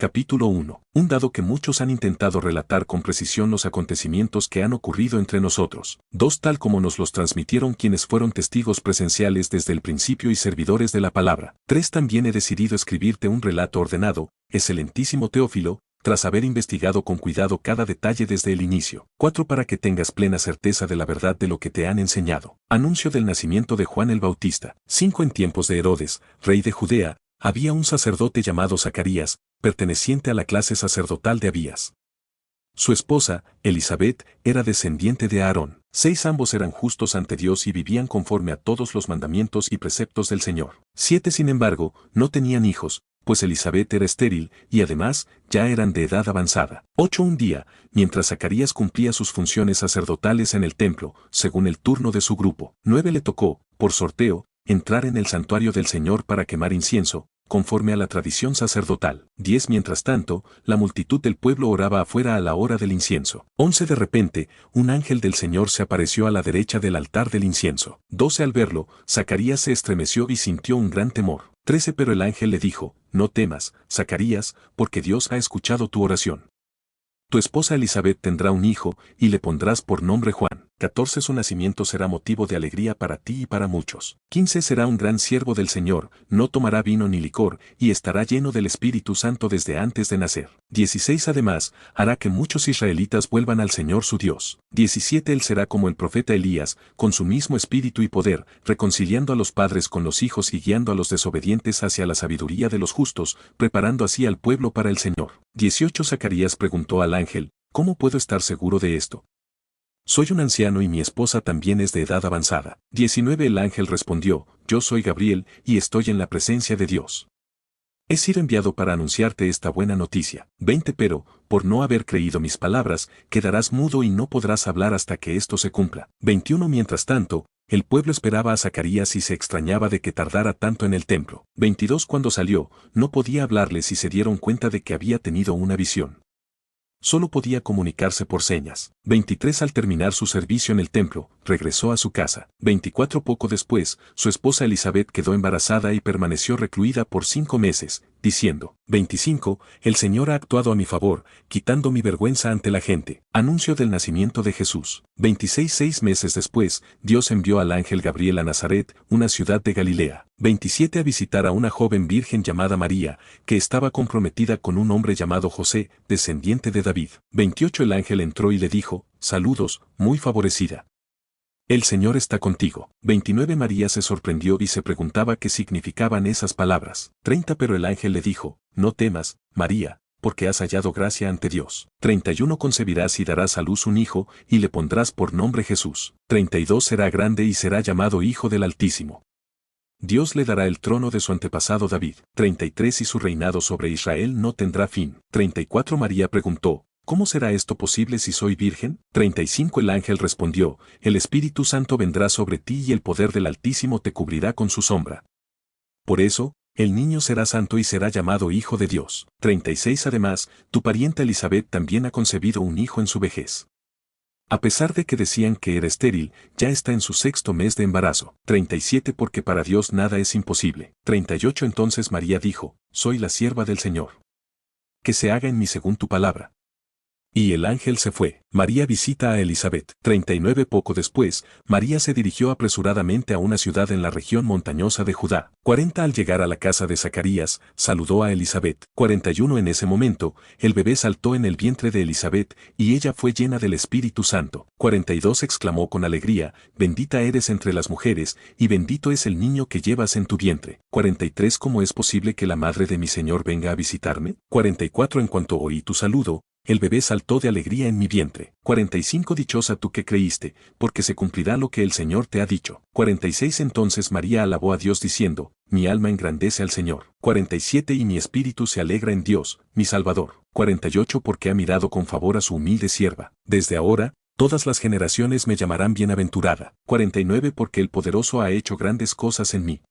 Capítulo 1. Un dado que muchos han intentado relatar con precisión los acontecimientos que han ocurrido entre nosotros. 2. Tal como nos los transmitieron quienes fueron testigos presenciales desde el principio y servidores de la palabra. 3. También he decidido escribirte un relato ordenado, excelentísimo Teófilo, tras haber investigado con cuidado cada detalle desde el inicio. 4. Para que tengas plena certeza de la verdad de lo que te han enseñado. Anuncio del nacimiento de Juan el Bautista. 5. En tiempos de Herodes, rey de Judea, había un sacerdote llamado Zacarías, perteneciente a la clase sacerdotal de Abías. Su esposa, Elisabet, era descendiente de Aarón. 6. Ambos eran justos ante Dios y vivían conforme a todos los mandamientos y preceptos del Señor. 7. Sin embargo, no tenían hijos, pues Elisabet era estéril, y además, ya eran de edad avanzada. 8. Un día, mientras Zacarías cumplía sus funciones sacerdotales en el templo, según el turno de su grupo. 9. Le tocó, por sorteo, entrar en el santuario del Señor para quemar incienso, conforme a la tradición sacerdotal. 10. Mientras tanto, la multitud del pueblo oraba afuera a la hora del incienso. 11. De repente, un ángel del Señor se apareció a la derecha del altar del incienso. 12. Al verlo, Zacarías se estremeció y sintió un gran temor. 13. Pero el ángel le dijo, no temas, Zacarías, porque Dios ha escuchado tu oración. Tu esposa Elisabet tendrá un hijo, y le pondrás por nombre Juan. 14. Su nacimiento será motivo de alegría para ti y para muchos. 15. Será un gran siervo del Señor, no tomará vino ni licor, y estará lleno del Espíritu Santo desde antes de nacer. 16. Además, hará que muchos israelitas vuelvan al Señor su Dios. 17. Él será como el profeta Elías, con su mismo espíritu y poder, reconciliando a los padres con los hijos y guiando a los desobedientes hacia la sabiduría de los justos, preparando así al pueblo para el Señor. 18. Zacarías preguntó al ángel, ¿cómo puedo estar seguro de esto? Soy un anciano y mi esposa también es de edad avanzada. 19. El ángel respondió, yo soy Gabriel, y estoy en la presencia de Dios. He sido enviado para anunciarte esta buena noticia. 20. Pero, por no haber creído mis palabras, quedarás mudo y no podrás hablar hasta que esto se cumpla. 21. Mientras tanto, el pueblo esperaba a Zacarías y se extrañaba de que tardara tanto en el templo. 22. Cuando salió, no podía hablarles y se dieron cuenta de que había tenido una visión. Solo podía comunicarse por señas. 23. Al terminar su servicio en el templo, regresó a su casa. 24. Poco después, su esposa Elisabet quedó embarazada y permaneció recluida por 5 meses, diciendo, 25. El Señor ha actuado a mi favor, quitando mi vergüenza ante la gente. Anuncio del nacimiento de Jesús. 26. 6 meses después, Dios envió al ángel Gabriel a Nazaret, una ciudad de Galilea. 27. A visitar a una joven virgen llamada María, que estaba comprometida con un hombre llamado José, descendiente de David. 28. El ángel entró y le dijo, saludos, muy favorecida. El Señor está contigo. 29. María se sorprendió y se preguntaba qué significaban esas palabras. 30. Pero el ángel le dijo, no temas, María, porque has hallado gracia ante Dios. 31. Concebirás y darás a luz un hijo, y le pondrás por nombre Jesús. 32. Será grande y será llamado Hijo del Altísimo. Dios le dará el trono de su antepasado David. 33. Y su reinado sobre Israel no tendrá fin. 34. María preguntó, ¿cómo será esto posible si soy virgen? 35. El ángel respondió, el Espíritu Santo vendrá sobre ti y el poder del Altísimo te cubrirá con su sombra. Por eso, el niño será santo y será llamado Hijo de Dios. 36. Además, tu parienta Elisabet también ha concebido un hijo en su vejez. A pesar de que decían que era estéril, ya está en su 6.º mes de embarazo. 37. Porque para Dios nada es imposible. 38. Entonces María dijo, soy la sierva del Señor. Que se haga en mí según tu palabra. Y el ángel se fue. María visita a Elisabet. 39. Poco después, María se dirigió apresuradamente a una ciudad en la región montañosa de Judá. 40. Al llegar a la casa de Zacarías, saludó a Elisabet. 41. En ese momento, el bebé saltó en el vientre de Elisabet, y ella fue llena del Espíritu Santo. 42. Exclamó con alegría, bendita eres entre las mujeres, y bendito es el niño que llevas en tu vientre. 43. ¿Cómo es posible que la madre de mi Señor venga a visitarme? 44. En cuanto oí tu saludo, el bebé saltó de alegría en mi vientre. 45. Dichosa tú que creíste, porque se cumplirá lo que el Señor te ha dicho. 46. Entonces María alabó a Dios diciendo, mi alma engrandece al Señor. 47. Y mi espíritu se alegra en Dios, mi Salvador. 48. Porque ha mirado con favor a su humilde sierva. Desde ahora, todas las generaciones me llamarán bienaventurada. 49. Porque el Poderoso ha hecho grandes cosas en mí.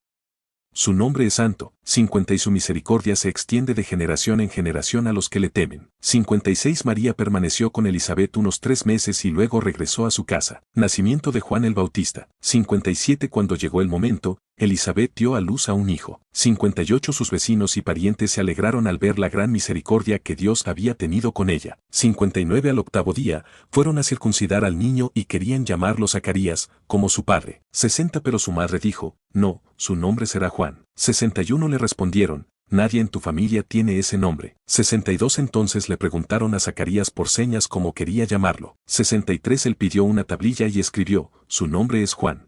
Su nombre es santo. 50. Y su misericordia se extiende de generación en generación a los que le temen. 56. María permaneció con Elisabet unos 3 meses y luego regresó a su casa. Nacimiento de Juan el Bautista. 57. Cuando llegó el momento, Elizabeth dio a luz a un hijo. 58 sus vecinos y parientes se alegraron al ver la gran misericordia que Dios había tenido con ella. 59 al octavo día, fueron a circuncidar al niño y querían llamarlo Zacarías, como su padre. 60 pero su madre dijo, no, su nombre será Juan. 61 le respondieron, nadie en tu familia tiene ese nombre. 62 entonces le preguntaron a Zacarías por señas cómo quería llamarlo. 63 él pidió una tablilla y escribió, su nombre es Juan.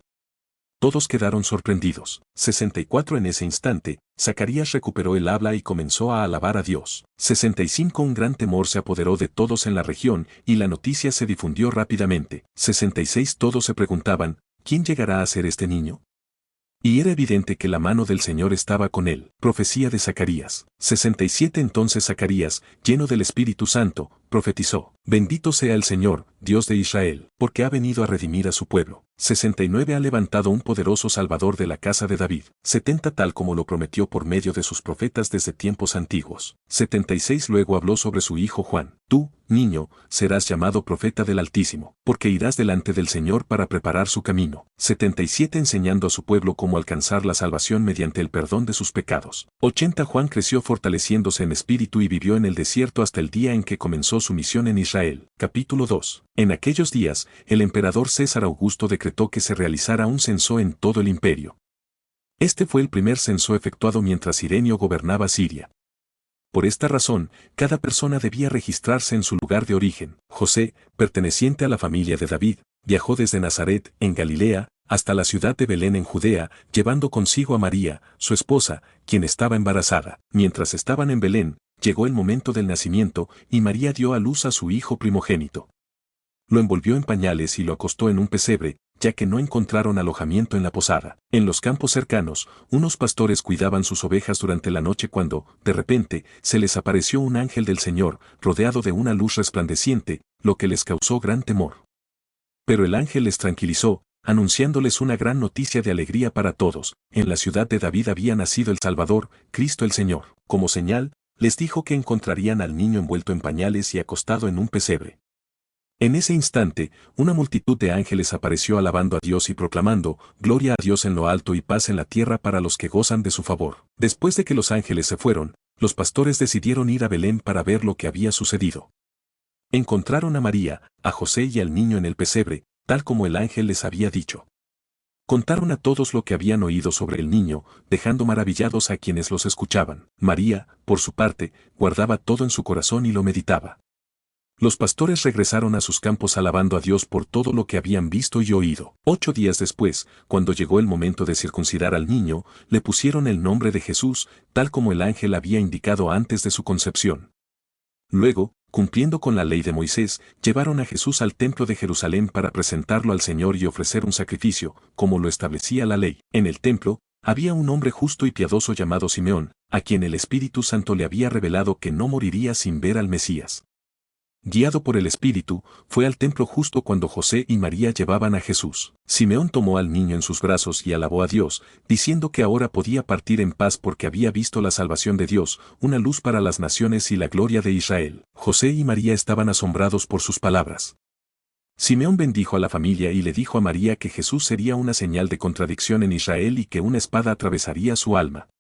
Todos quedaron sorprendidos. 64 en ese instante, Zacarías recuperó el habla y comenzó a alabar a Dios. 65 un gran temor se apoderó de todos en la región y la noticia se difundió rápidamente. 66 todos se preguntaban, ¿quién llegará a ser este niño? Y era evidente que la mano del Señor estaba con él. Profecía de Zacarías. 67 entonces Zacarías, lleno del Espíritu Santo, profetizó, bendito sea el Señor, Dios de Israel, porque ha venido a redimir a su pueblo. 69 ha levantado un poderoso Salvador de la casa de David. 70 tal como lo prometió por medio de sus profetas desde tiempos antiguos. 76 luego habló sobre su hijo Juan. Tú, niño, serás llamado profeta del Altísimo, porque irás delante del Señor para preparar su camino. 77 enseñando a su pueblo cómo alcanzar la salvación mediante el perdón de sus pecados. 80 Juan creció fortaleciéndose en espíritu y vivió en el desierto hasta el día en que comenzó su misión en Israel. Capítulo 2. En aquellos días, el emperador César Augusto decretó que se realizara un censo en todo el imperio. Este fue el primer censo efectuado mientras Irenio gobernaba Siria. Por esta razón, cada persona debía registrarse en su lugar de origen. José, perteneciente a la familia de David, viajó desde Nazaret, en Galilea, hasta la ciudad de Belén en Judea, llevando consigo a María, su esposa, quien estaba embarazada. Mientras estaban en Belén, llegó el momento del nacimiento, y María dio a luz a su hijo primogénito. Lo envolvió en pañales y lo acostó en un pesebre, ya que no encontraron alojamiento en la posada. En los campos cercanos, unos pastores cuidaban sus ovejas durante la noche cuando, de repente, se les apareció un ángel del Señor, rodeado de una luz resplandeciente, lo que les causó gran temor. Pero el ángel les tranquilizó, anunciándoles una gran noticia de alegría para todos. En la ciudad de David había nacido el Salvador, Cristo el Señor. Como señal, les dijo que encontrarían al niño envuelto en pañales y acostado en un pesebre. En ese instante, una multitud de ángeles apareció alabando a Dios y proclamando, gloria a Dios en lo alto y paz en la tierra para los que gozan de su favor. Después de que los ángeles se fueron, los pastores decidieron ir a Belén para ver lo que había sucedido. Encontraron a María, a José y al niño en el pesebre, tal como el ángel les había dicho. Contaron a todos lo que habían oído sobre el niño, dejando maravillados a quienes los escuchaban. María, por su parte, guardaba todo en su corazón y lo meditaba. Los pastores regresaron a sus campos alabando a Dios por todo lo que habían visto y oído. 8 días después, cuando llegó el momento de circuncidar al niño, le pusieron el nombre de Jesús, tal como el ángel había indicado antes de su concepción. Luego, cumpliendo con la ley de Moisés, llevaron a Jesús al templo de Jerusalén para presentarlo al Señor y ofrecer un sacrificio, como lo establecía la ley. En el templo, había un hombre justo y piadoso llamado Simeón, a quien el Espíritu Santo le había revelado que no moriría sin ver al Mesías. Guiado por el Espíritu, fue al templo justo cuando José y María llevaban a Jesús. Simeón tomó al niño en sus brazos y alabó a Dios, diciendo que ahora podía partir en paz porque había visto la salvación de Dios, una luz para las naciones y la gloria de Israel. José y María estaban asombrados por sus palabras. Simeón bendijo a la familia y le dijo a María que Jesús sería una señal de contradicción en Israel y que una espada atravesaría su alma.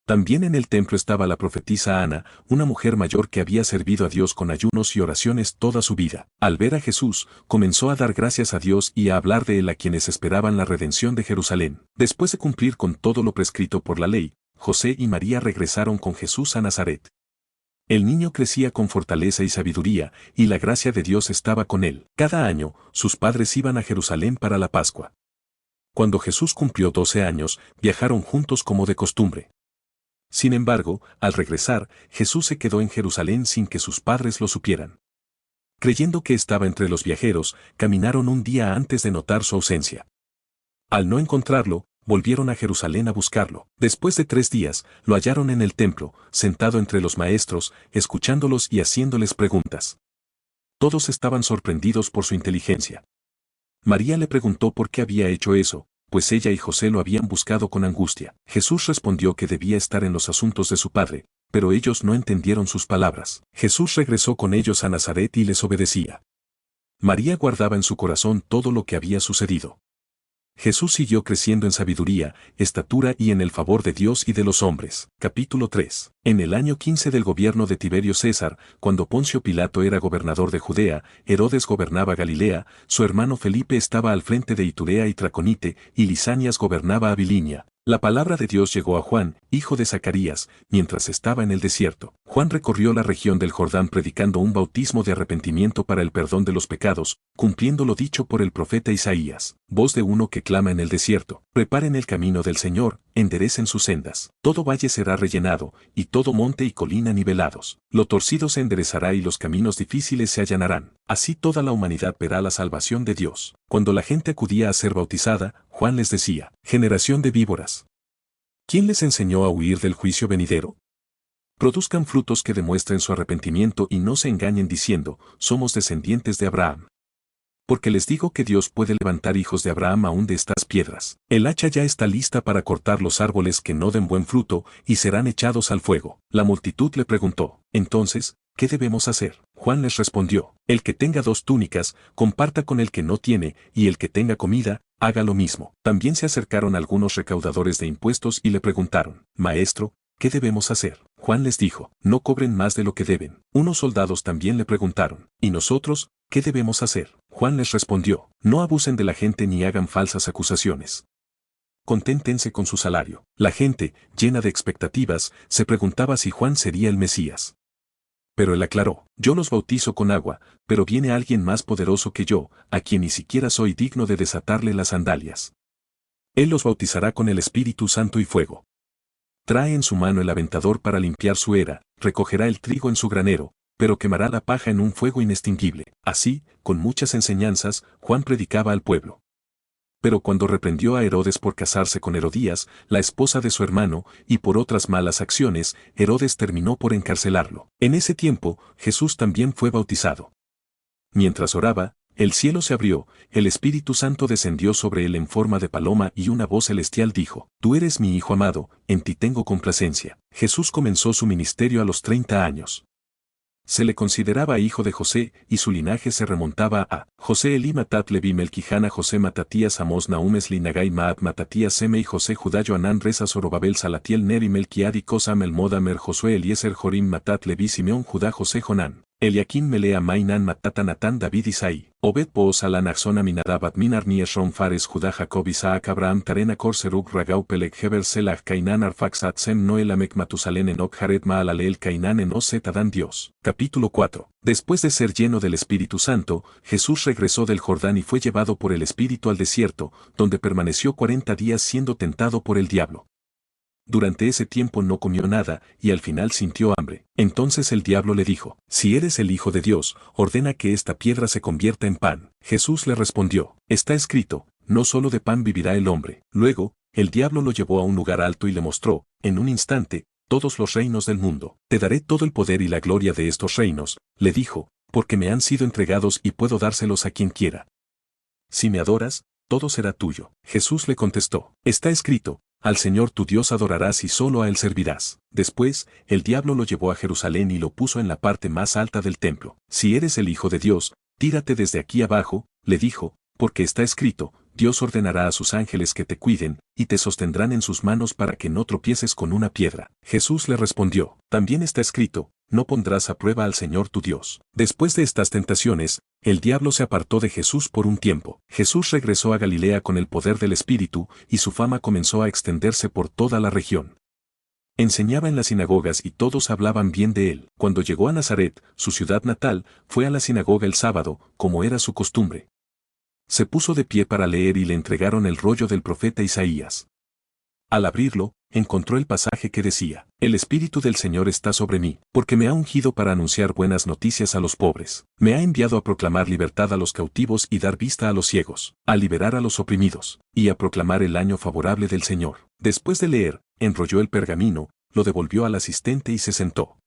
También en el templo estaba la profetisa Ana, una mujer mayor que había servido a Dios con ayunos y oraciones toda su vida. Al ver a Jesús, comenzó a dar gracias a Dios y a hablar de él a quienes esperaban la redención de Jerusalén. Después de cumplir con todo lo prescrito por la ley, José y María regresaron con Jesús a Nazaret. El niño crecía con fortaleza y sabiduría, y la gracia de Dios estaba con él. Cada año, sus padres iban a Jerusalén para la Pascua. Cuando Jesús cumplió 12 años, viajaron juntos como de costumbre. Sin embargo, al regresar, Jesús se quedó en Jerusalén sin que sus padres lo supieran. Creyendo que estaba entre los viajeros, caminaron un día antes de notar su ausencia. Al no encontrarlo, volvieron a Jerusalén a buscarlo. Después de 3 días, lo hallaron en el templo, sentado entre los maestros, escuchándolos y haciéndoles preguntas. Todos estaban sorprendidos por su inteligencia. María le preguntó por qué había hecho eso, pues ella y José lo habían buscado con angustia. Jesús respondió que debía estar en los asuntos de su padre, pero ellos no entendieron sus palabras. Jesús regresó con ellos a Nazaret y les obedecía. María guardaba en su corazón todo lo que había sucedido. Jesús siguió creciendo en sabiduría, estatura y en el favor de Dios y de los hombres. Capítulo 3. En el año 15 del gobierno de Tiberio César, cuando Poncio Pilato era gobernador de Judea, Herodes gobernaba Galilea, su hermano Felipe estaba al frente de Iturea y Traconite, y Lisanias gobernaba Abilinia. La palabra de Dios llegó a Juan, hijo de Zacarías, mientras estaba en el desierto. Juan recorrió la región del Jordán predicando un bautismo de arrepentimiento para el perdón de los pecados, cumpliendo lo dicho por el profeta Isaías. Voz de uno que clama en el desierto: preparen el camino del Señor, enderecen sus sendas. Todo valle será rellenado, y todo monte y colina nivelados. Lo torcido se enderezará y los caminos difíciles se allanarán. Así toda la humanidad verá la salvación de Dios. Cuando la gente acudía a ser bautizada, Juan les decía: generación de víboras, ¿quién les enseñó a huir del juicio venidero? Produzcan frutos que demuestren su arrepentimiento y no se engañen diciendo: somos descendientes de Abraham. Porque les digo que Dios puede levantar hijos de Abraham aún de estas piedras. El hacha ya está lista para cortar los árboles que no den buen fruto, y serán echados al fuego. La multitud le preguntó: entonces, ¿qué debemos hacer? Juan les respondió: el que tenga 2 túnicas, comparta con el que no tiene, y el que tenga comida, haga lo mismo. También se acercaron algunos recaudadores de impuestos y le preguntaron: Maestro, ¿qué debemos hacer? Juan les dijo: no cobren más de lo que deben. Unos soldados también le preguntaron: ¿y nosotros, qué debemos hacer? Juan les respondió: no abusen de la gente ni hagan falsas acusaciones. Conténtense con su salario. La gente, llena de expectativas, se preguntaba si Juan sería el Mesías. Pero él aclaró: yo los bautizo con agua, pero viene alguien más poderoso que yo, a quien ni siquiera soy digno de desatarle las sandalias. Él los bautizará con el Espíritu Santo y fuego. Trae en su mano el aventador para limpiar su era, recogerá el trigo en su granero, pero quemará la paja en un fuego inextinguible. Así, con muchas enseñanzas, Juan predicaba al pueblo. Pero cuando reprendió a Herodes por casarse con Herodías, la esposa de su hermano, y por otras malas acciones, Herodes terminó por encarcelarlo. En ese tiempo, Jesús también fue bautizado. Mientras oraba, el cielo se abrió, el Espíritu Santo descendió sobre él en forma de paloma y una voz celestial dijo: Tú eres mi Hijo amado, en ti tengo complacencia. Jesús comenzó su ministerio a los 30 años. Se le consideraba hijo de José, y su linaje se remontaba a José Elí Matat Levi Melquijana José Matatías Amos Naumes Linagai Maat Matatías Seme y José Judayo Anán Reza Zorobabel Salatiel Neri Melquiadi Kosam El Modamer Josué Eliezer Jorim Matat Levi Simeón Judá José Jonán Eliakim Melea Mainan Matata Natán David Isaí Obed Booz Alan Axon Aminadab Admin Arni Esron Fares Judá Jacob Isaac Abraham Tarena Kor Serug Ragau Peleg Heber Selah Cainan Arfaxat Sem Noel Amek Matusalén Enoch Jared Maalaleel Cainan Enos Adán Dios. Capítulo 4. Después de ser lleno del Espíritu Santo, Jesús regresó del Jordán y fue llevado por el Espíritu al desierto, donde permaneció 40 días siendo tentado por el diablo. Durante ese tiempo no comió nada, y al final sintió hambre. Entonces el diablo le dijo: Si eres el Hijo de Dios, ordena que esta piedra se convierta en pan. Jesús le respondió: Está escrito, no solo de pan vivirá el hombre. Luego, el diablo lo llevó a un lugar alto y le mostró, en un instante, todos los reinos del mundo. Te daré todo el poder y la gloria de estos reinos, le dijo, porque me han sido entregados y puedo dárselos a quien quiera. Si me adoras, todo será tuyo. Jesús le contestó: Está escrito, al Señor tu Dios adorarás y solo a Él servirás. Después, el diablo lo llevó a Jerusalén y lo puso en la parte más alta del templo. Si eres el Hijo de Dios, tírate desde aquí abajo, le dijo, porque está escrito, Dios ordenará a sus ángeles que te cuiden, y te sostendrán en sus manos para que no tropieces con una piedra. Jesús le respondió: También está escrito, no pondrás a prueba al Señor tu Dios. Después de estas tentaciones, el diablo se apartó de Jesús por un tiempo. Jesús regresó a Galilea con el poder del Espíritu, y su fama comenzó a extenderse por toda la región. Enseñaba en las sinagogas y todos hablaban bien de él. Cuando llegó a Nazaret, su ciudad natal, fue a la sinagoga el sábado, como era su costumbre. Se puso de pie para leer y le entregaron el rollo del profeta Isaías. Al abrirlo, encontró el pasaje que decía: El Espíritu del Señor está sobre mí, porque me ha ungido para anunciar buenas noticias a los pobres. Me ha enviado a proclamar libertad a los cautivos y dar vista a los ciegos, a liberar a los oprimidos, y a proclamar el año favorable del Señor. Después de leer, enrolló el pergamino, lo devolvió al asistente y se sentó.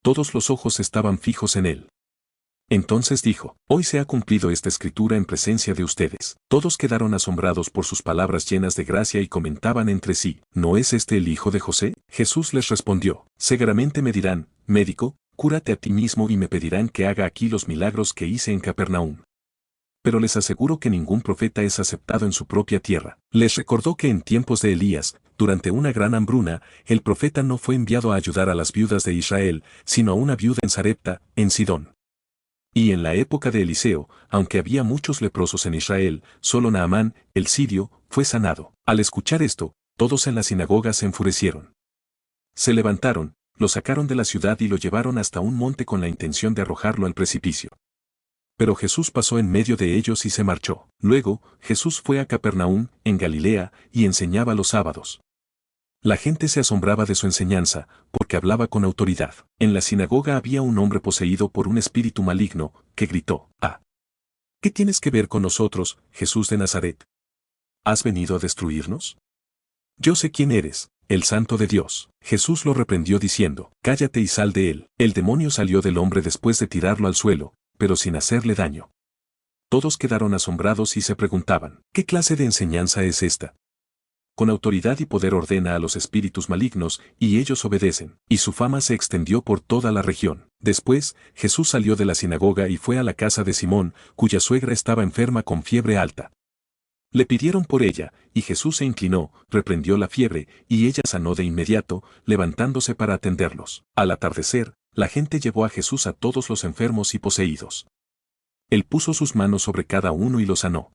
Todos los ojos estaban fijos en él. Entonces dijo: Hoy se ha cumplido esta escritura en presencia de ustedes. Todos quedaron asombrados por sus palabras llenas de gracia y comentaban entre sí: ¿No es este el hijo de José? Jesús les respondió: Seguramente me dirán: Médico, cúrate a ti mismo, y me pedirán que haga aquí los milagros que hice en Capernaum. pero les aseguro que ningún profeta es aceptado en su propia tierra. Les recordó que en tiempos de Elías, durante una gran hambruna, el profeta no fue enviado a ayudar a las viudas de Israel, sino a una viuda en Sarepta, en Sidón. Y en la época de Eliseo, aunque había muchos leprosos en Israel, solo Naamán, el sirio, fue sanado. Al escuchar esto, todos en la sinagoga se enfurecieron. Se levantaron, lo sacaron de la ciudad y lo llevaron hasta un monte con la intención de arrojarlo al precipicio. Pero Jesús pasó en medio de ellos y se marchó. Luego, Jesús fue a Capernaum, en Galilea, y enseñaba los sábados. La gente se asombraba de su enseñanza, porque hablaba con autoridad. En la sinagoga había un hombre poseído por un espíritu maligno, que gritó: «¡Ah! ¿Qué tienes que ver con nosotros, Jesús de Nazaret? ¿Has venido a destruirnos? Yo sé quién eres, el Santo de Dios». Jesús lo reprendió diciendo: «Cállate y sal de él». El demonio salió del hombre después de tirarlo al suelo, pero sin hacerle daño. Todos quedaron asombrados y se preguntaban: ¿qué clase de enseñanza es esta? Con autoridad y poder ordena a los espíritus malignos, y ellos obedecen. Y su fama se extendió por toda la región. Después, Jesús salió de la sinagoga y fue a la casa de Simón, cuya suegra estaba enferma con fiebre alta. Le pidieron por ella, y Jesús se inclinó, reprendió la fiebre, y ella sanó de inmediato, levantándose para atenderlos. Al atardecer, la gente llevó a Jesús a todos los enfermos y poseídos. Él puso sus manos sobre cada uno y los sanó.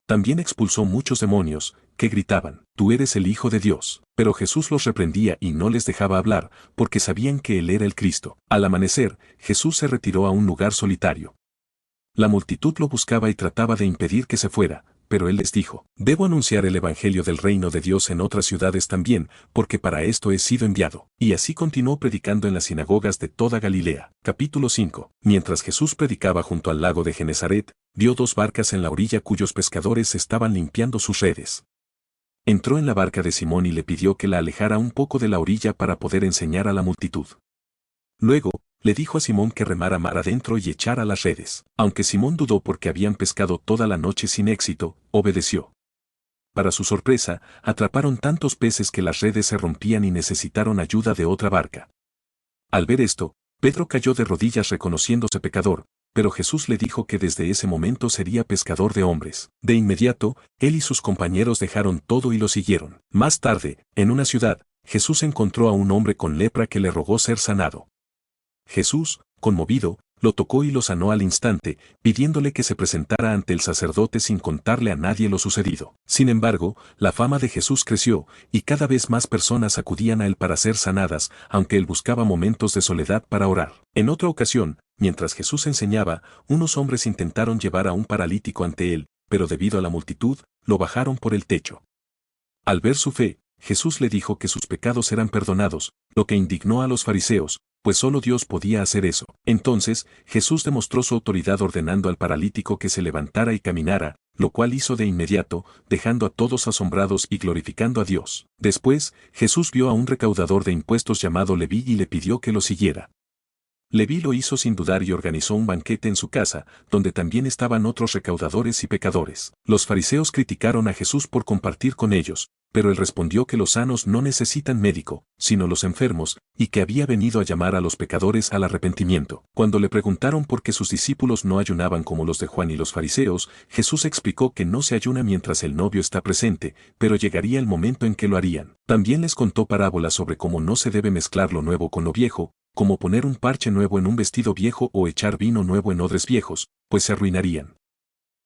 También expulsó muchos demonios, que gritaban: «Tú eres el Hijo de Dios». Pero Jesús los reprendía y no les dejaba hablar, porque sabían que Él era el Cristo. Al amanecer, Jesús se retiró a un lugar solitario. La multitud lo buscaba y trataba de impedir que se fuera, pero Él les dijo: «Debo anunciar el Evangelio del reino de Dios en otras ciudades también, porque para esto he sido enviado». Y así continuó predicando en las sinagogas de toda Galilea. Capítulo 5. Mientras Jesús predicaba junto al lago de Genesaret, vio 2 barcas en la orilla cuyos pescadores estaban limpiando sus redes. Entró en la barca de Simón y le pidió que la alejara un poco de la orilla para poder enseñar a la multitud. Luego, le dijo a Simón que remara mar adentro y echara las redes. Aunque Simón dudó porque habían pescado toda la noche sin éxito, obedeció. Para su sorpresa, atraparon tantos peces que las redes se rompían y necesitaron ayuda de otra barca. Al ver esto, Pedro cayó de rodillas reconociéndose pecador, pero Jesús le dijo que desde ese momento sería pescador de hombres. De inmediato, él y sus compañeros dejaron todo y lo siguieron. Más tarde, en una ciudad, Jesús encontró a un hombre con lepra que le rogó ser sanado. Jesús, conmovido, lo tocó y lo sanó al instante, pidiéndole que se presentara ante el sacerdote sin contarle a nadie lo sucedido. Sin embargo, la fama de Jesús creció, y cada vez más personas acudían a él para ser sanadas, aunque él buscaba momentos de soledad para orar. En otra ocasión, mientras Jesús enseñaba, unos hombres intentaron llevar a un paralítico ante él, pero debido a la multitud, lo bajaron por el techo. Al ver su fe, Jesús le dijo que sus pecados eran perdonados, lo que indignó a los fariseos, pues solo Dios podía hacer eso. Entonces, Jesús demostró su autoridad ordenando al paralítico que se levantara y caminara, lo cual hizo de inmediato, dejando a todos asombrados y glorificando a Dios. Después, Jesús vio a un recaudador de impuestos llamado Leví y le pidió que lo siguiera. Leví lo hizo sin dudar y organizó un banquete en su casa, donde también estaban otros recaudadores y pecadores. Los fariseos criticaron a Jesús por compartir con ellos, pero él respondió que los sanos no necesitan médico, sino los enfermos, y que había venido a llamar a los pecadores al arrepentimiento. Cuando le preguntaron por qué sus discípulos no ayunaban como los de Juan y los fariseos, Jesús explicó que no se ayuna mientras el novio está presente, pero llegaría el momento en que lo harían. También les contó parábolas sobre cómo no se debe mezclar lo nuevo con lo viejo, como poner un parche nuevo en un vestido viejo o echar vino nuevo en odres viejos, pues se arruinarían.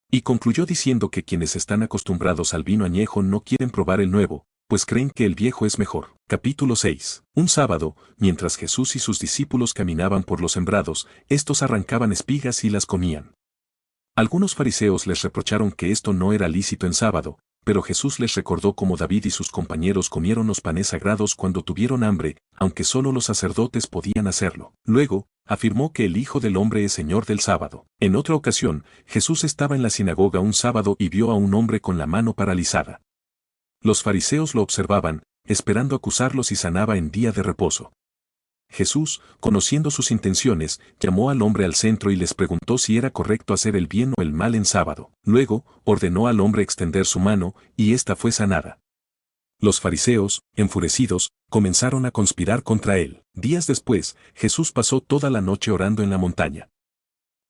Y concluyó diciendo que quienes están acostumbrados al vino añejo no quieren probar el nuevo, pues creen que el viejo es mejor. Capítulo 6. Un sábado, mientras Jesús y sus discípulos caminaban por los sembrados, estos arrancaban espigas y las comían. Algunos fariseos les reprocharon que esto no era lícito en sábado, pero Jesús les recordó cómo David y sus compañeros comieron los panes sagrados cuando tuvieron hambre, aunque solo los sacerdotes podían hacerlo. Luego, afirmó que el Hijo del Hombre es Señor del sábado. En otra ocasión, Jesús estaba en la sinagoga un sábado y vio a un hombre con la mano paralizada. Los fariseos lo observaban, esperando acusarlos si sanaba en día de reposo. Jesús, conociendo sus intenciones, llamó al hombre al centro y les preguntó si era correcto hacer el bien o el mal en sábado. Luego, ordenó al hombre extender su mano, y ésta fue sanada. Los fariseos, enfurecidos, comenzaron a conspirar contra él. Días después, Jesús pasó toda la noche orando en la montaña.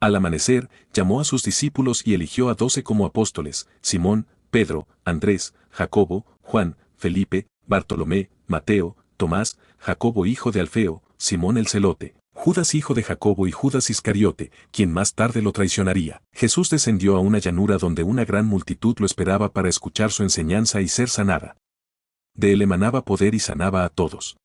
Al amanecer, llamó a sus discípulos y eligió a 12 como apóstoles: Simón, Pedro, Andrés, Jacobo, Juan, Felipe, Bartolomé, Mateo, Tomás, Jacobo hijo de Alfeo, Simón el celote, Judas hijo de Jacobo y Judas Iscariote, quien más tarde lo traicionaría. Jesús descendió a una llanura donde una gran multitud lo esperaba para escuchar su enseñanza y ser sanada. De él emanaba poder y sanaba a todos.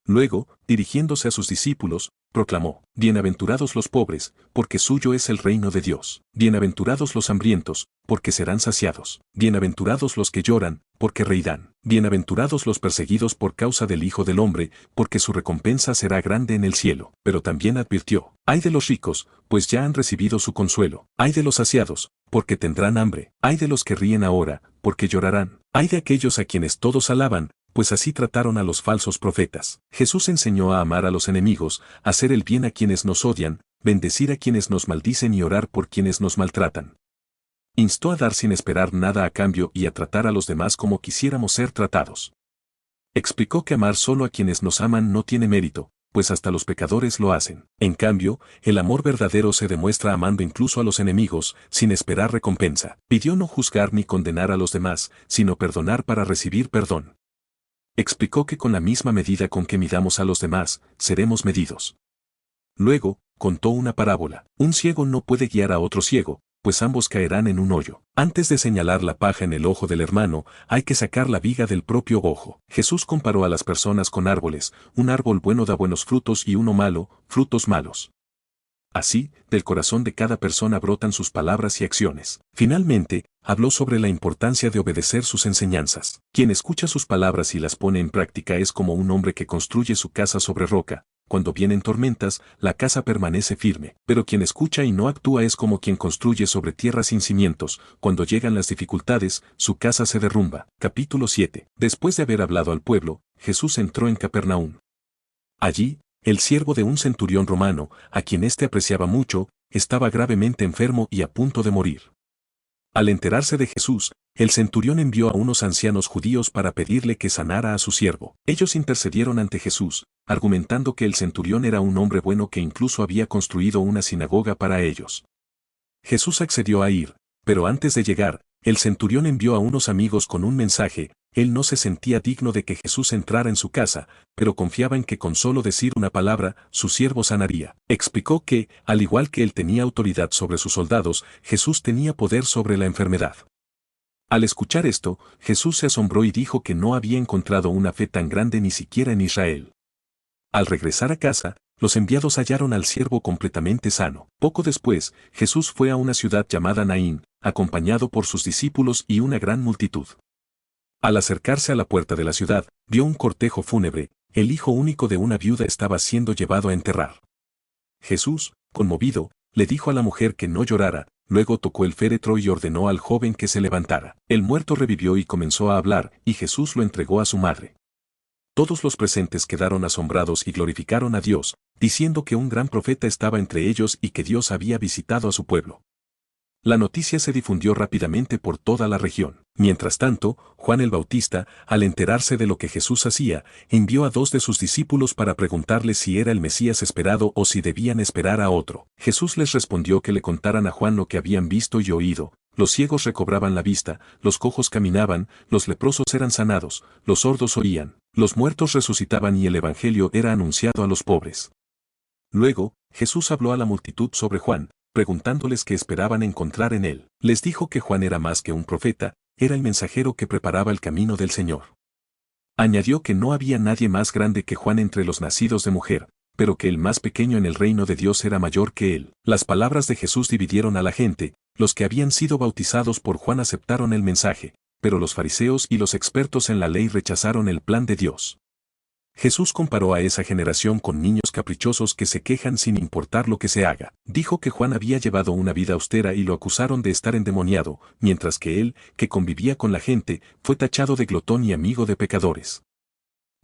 Luego, dirigiéndose a sus discípulos, proclamó: Bienaventurados los pobres, porque suyo es el reino de Dios. Bienaventurados los hambrientos, porque serán saciados. Bienaventurados los que lloran, porque reirán. Bienaventurados los perseguidos por causa del Hijo del Hombre, porque su recompensa será grande en el cielo. Pero también advirtió: Ay de los ricos, pues ya han recibido su consuelo. Ay de los saciados, porque tendrán hambre. Ay de los que ríen ahora, porque llorarán. Ay de aquellos a quienes todos alaban, pues así trataron a los falsos profetas. Jesús enseñó a amar a los enemigos, a hacer el bien a quienes nos odian, bendecir a quienes nos maldicen y orar por quienes nos maltratan. Instó a dar sin esperar nada a cambio y a tratar a los demás como quisiéramos ser tratados. Explicó que amar solo a quienes nos aman no tiene mérito, pues hasta los pecadores lo hacen. En cambio, el amor verdadero se demuestra amando incluso a los enemigos, sin esperar recompensa. Pidió no juzgar ni condenar a los demás, sino perdonar para recibir perdón. Explicó que con la misma medida con que midamos a los demás, seremos medidos. Luego, contó una parábola. Un ciego no puede guiar a otro ciego, pues ambos caerán en un hoyo. Antes de señalar la paja en el ojo del hermano, hay que sacar la viga del propio ojo. Jesús comparó a las personas con árboles: un árbol bueno da buenos frutos y uno malo, frutos malos. Así, del corazón de cada persona brotan sus palabras y acciones. Finalmente, habló sobre la importancia de obedecer sus enseñanzas. Quien escucha sus palabras y las pone en práctica es como un hombre que construye su casa sobre roca. Cuando vienen tormentas, la casa permanece firme. Pero quien escucha y no actúa es como quien construye sobre tierra sin cimientos. Cuando llegan las dificultades, su casa se derrumba. Capítulo 7. Después de haber hablado al pueblo, Jesús entró en Capernaum. Allí, el siervo de un centurión romano, a quien éste apreciaba mucho, estaba gravemente enfermo y a punto de morir. Al enterarse de Jesús, el centurión envió a unos ancianos judíos para pedirle que sanara a su siervo. Ellos intercedieron ante Jesús, argumentando que el centurión era un hombre bueno que incluso había construido una sinagoga para ellos. Jesús accedió a ir, pero antes de llegar, el centurión envió a unos amigos con un mensaje. Él no se sentía digno de que Jesús entrara en su casa, pero confiaba en que con solo decir una palabra, su siervo sanaría. Explicó que, al igual que él tenía autoridad sobre sus soldados, Jesús tenía poder sobre la enfermedad. Al escuchar esto, Jesús se asombró y dijo que no había encontrado una fe tan grande ni siquiera en Israel. Al regresar a casa, los enviados hallaron al siervo completamente sano. Poco después, Jesús fue a una ciudad llamada Naín, acompañado por sus discípulos y una gran multitud. Al acercarse a la puerta de la ciudad, vio un cortejo fúnebre. El hijo único de una viuda estaba siendo llevado a enterrar. Jesús, conmovido, le dijo a la mujer que no llorara, luego tocó el féretro y ordenó al joven que se levantara. El muerto revivió y comenzó a hablar, y Jesús lo entregó a su madre. Todos los presentes quedaron asombrados y glorificaron a Dios, diciendo que un gran profeta estaba entre ellos y que Dios había visitado a su pueblo. La noticia se difundió rápidamente por toda la región. Mientras tanto, Juan el Bautista, al enterarse de lo que Jesús hacía, envió a 2 de sus discípulos para preguntarle si era el Mesías esperado o si debían esperar a otro. Jesús les respondió que le contaran a Juan lo que habían visto y oído. Los ciegos recobraban la vista, los cojos caminaban, los leprosos eran sanados, los sordos oían, los muertos resucitaban y el evangelio era anunciado a los pobres. Luego, Jesús habló a la multitud sobre Juan, preguntándoles qué esperaban encontrar en él. Les dijo que Juan era más que un profeta, era el mensajero que preparaba el camino del Señor. Añadió que no había nadie más grande que Juan entre los nacidos de mujer, pero que el más pequeño en el reino de Dios era mayor que él. Las palabras de Jesús dividieron a la gente. Los que habían sido bautizados por Juan aceptaron el mensaje, pero los fariseos y los expertos en la ley rechazaron el plan de Dios. Jesús comparó a esa generación con niños caprichosos que se quejan sin importar lo que se haga. Dijo que Juan había llevado una vida austera y lo acusaron de estar endemoniado, mientras que él, que convivía con la gente, fue tachado de glotón y amigo de pecadores.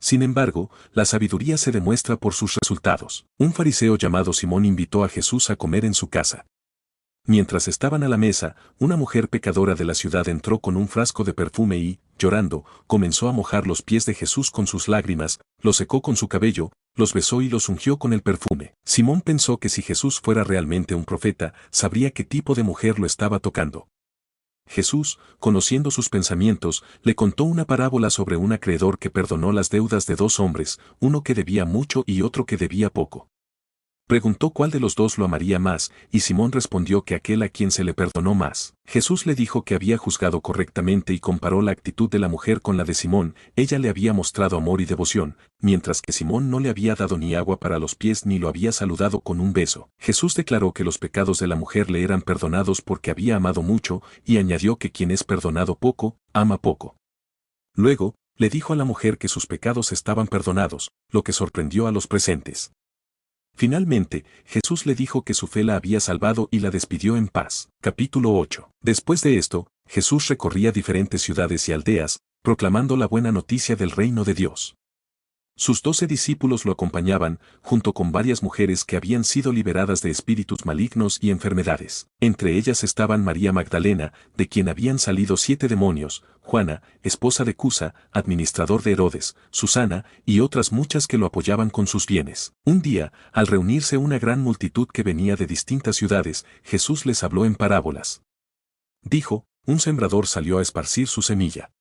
Sin embargo, la sabiduría se demuestra por sus resultados. Un fariseo llamado Simón invitó a Jesús a comer en su casa. Mientras estaban a la mesa, una mujer pecadora de la ciudad entró con un frasco de perfume y, llorando, comenzó a mojar los pies de Jesús con sus lágrimas, lo secó con su cabello, los besó y los ungió con el perfume. Simón pensó que si Jesús fuera realmente un profeta, sabría qué tipo de mujer lo estaba tocando. Jesús, conociendo sus pensamientos, le contó una parábola sobre un acreedor que perdonó las deudas de dos hombres, uno que debía mucho y otro que debía poco. Preguntó cuál de los dos lo amaría más, y Simón respondió que aquel a quien se le perdonó más. Jesús le dijo que había juzgado correctamente y comparó la actitud de la mujer con la de Simón. Ella le había mostrado amor y devoción, mientras que Simón no le había dado ni agua para los pies ni lo había saludado con un beso. Jesús declaró que los pecados de la mujer le eran perdonados porque había amado mucho, y añadió que quien es perdonado poco, ama poco. Luego, le dijo a la mujer que sus pecados estaban perdonados, lo que sorprendió a los presentes. Finalmente, Jesús le dijo que su fe la había salvado y la despidió en paz. Capítulo 8. Después de esto, Jesús recorría diferentes ciudades y aldeas, proclamando la buena noticia del reino de Dios. Sus 12 discípulos lo acompañaban, junto con varias mujeres que habían sido liberadas de espíritus malignos y enfermedades. Entre ellas estaban María Magdalena, de quien habían salido 7 demonios, Juana, esposa de Cusa, administrador de Herodes, Susana, y otras muchas que lo apoyaban con sus bienes. Un día, al reunirse una gran multitud que venía de distintas ciudades, Jesús les habló en parábolas. Dijo, un sembrador salió a esparcir su semilla.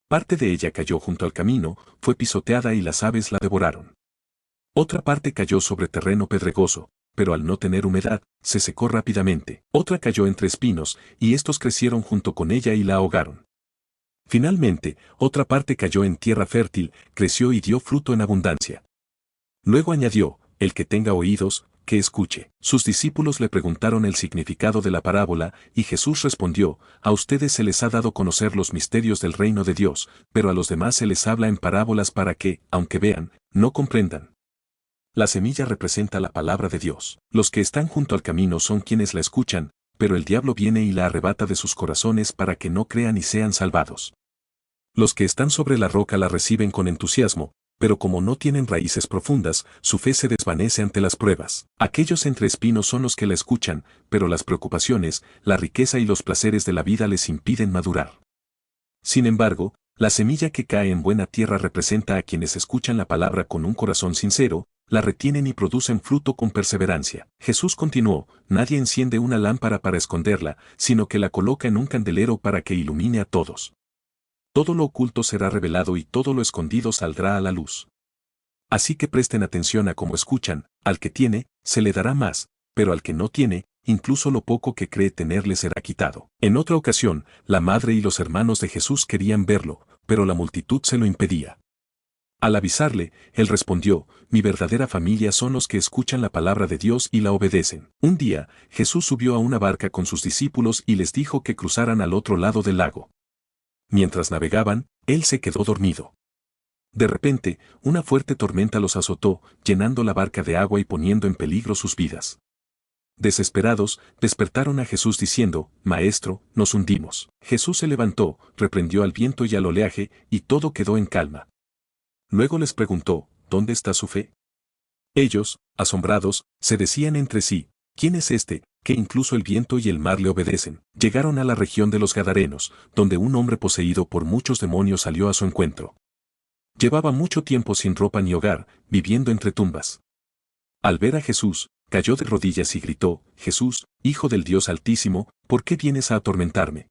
Parte de ella cayó junto al camino, fue pisoteada y las aves la devoraron. Otra parte cayó sobre terreno pedregoso, pero al no tener humedad, se secó rápidamente. Otra cayó entre espinos, y estos crecieron junto con ella y la ahogaron. Finalmente, otra parte cayó en tierra fértil, creció y dio fruto en abundancia. Luego añadió, el que tenga oídos, que escuche. Sus discípulos le preguntaron el significado de la parábola, y Jesús respondió, a ustedes se les ha dado conocer los misterios del reino de Dios, pero a los demás se les habla en parábolas para que, aunque vean, no comprendan. La semilla representa la palabra de Dios. Los que están junto al camino son quienes la escuchan, pero el diablo viene y la arrebata de sus corazones para que no crean y sean salvados. Los que están sobre la roca la reciben con entusiasmo, pero como no tienen raíces profundas, su fe se desvanece ante las pruebas. Aquellos entre espinos son los que la escuchan, pero las preocupaciones, la riqueza y los placeres de la vida les impiden madurar. Sin embargo, la semilla que cae en buena tierra representa a quienes escuchan la palabra con un corazón sincero, la retienen y producen fruto con perseverancia. Jesús continuó, nadie enciende una lámpara para esconderla, sino que la coloca en un candelero para que ilumine a todos. Todo lo oculto será revelado y todo lo escondido saldrá a la luz. Así que presten atención a cómo escuchan, al que tiene, se le dará más, pero al que no tiene, incluso lo poco que cree tener le será quitado. En otra ocasión, la madre y los hermanos de Jesús querían verlo, pero la multitud se lo impedía. Al avisarle, él respondió, mi verdadera familia son los que escuchan la palabra de Dios y la obedecen. Un día, Jesús subió a una barca con sus discípulos y les dijo que cruzaran al otro lado del lago. Mientras navegaban, él se quedó dormido. De repente, una fuerte tormenta los azotó, llenando la barca de agua y poniendo en peligro sus vidas. Desesperados, despertaron a Jesús diciendo, Maestro, nos hundimos. Jesús se levantó, reprendió al viento y al oleaje, y todo quedó en calma. Luego les preguntó, ¿dónde está su fe? Ellos, asombrados, se decían entre sí, ¿quién es este, que incluso el viento y el mar le obedecen? Llegaron a la región de los Gadarenos, donde un hombre poseído por muchos demonios salió a su encuentro. Llevaba mucho tiempo sin ropa ni hogar, viviendo entre tumbas. Al ver a Jesús, cayó de rodillas y gritó, Jesús, Hijo del Dios Altísimo, ¿por qué vienes a atormentarme?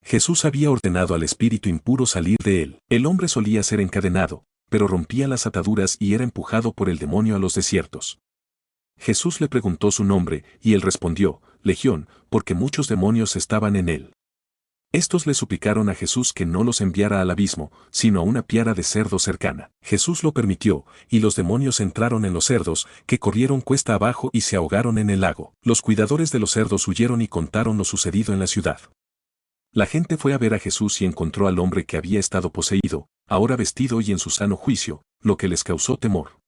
Jesús había ordenado al espíritu impuro salir de él. El hombre solía ser encadenado, pero rompía las ataduras y era empujado por el demonio a los desiertos. Jesús le preguntó su nombre, y él respondió, Legión, porque muchos demonios estaban en él. Estos le suplicaron a Jesús que no los enviara al abismo, sino a una piara de cerdos cercana. Jesús lo permitió, y los demonios entraron en los cerdos, que corrieron cuesta abajo y se ahogaron en el lago. Los cuidadores de los cerdos huyeron y contaron lo sucedido en la ciudad. La gente fue a ver a Jesús y encontró al hombre que había estado poseído, ahora vestido y en su sano juicio, lo que les causó temor.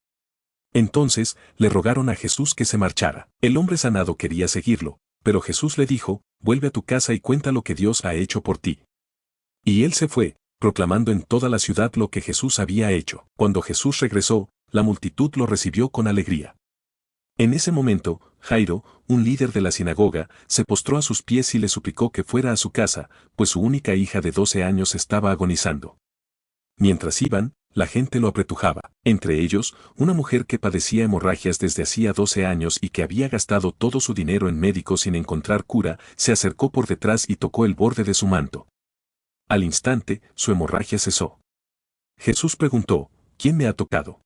Entonces, le rogaron a Jesús que se marchara. El hombre sanado quería seguirlo, pero Jesús le dijo, vuelve a tu casa y cuenta lo que Dios ha hecho por ti. Y él se fue, proclamando en toda la ciudad lo que Jesús había hecho. Cuando Jesús regresó, la multitud lo recibió con alegría. En ese momento, Jairo, un líder de la sinagoga, se postró a sus pies y le suplicó que fuera a su casa, pues su única hija de 12 años estaba agonizando. Mientras iban, la gente lo apretujaba. Entre ellos, una mujer que padecía hemorragias desde hacía 12 años y que había gastado todo su dinero en médicos sin encontrar cura, se acercó por detrás y tocó el borde de su manto. Al instante, su hemorragia cesó. Jesús preguntó, ¿quién me ha tocado?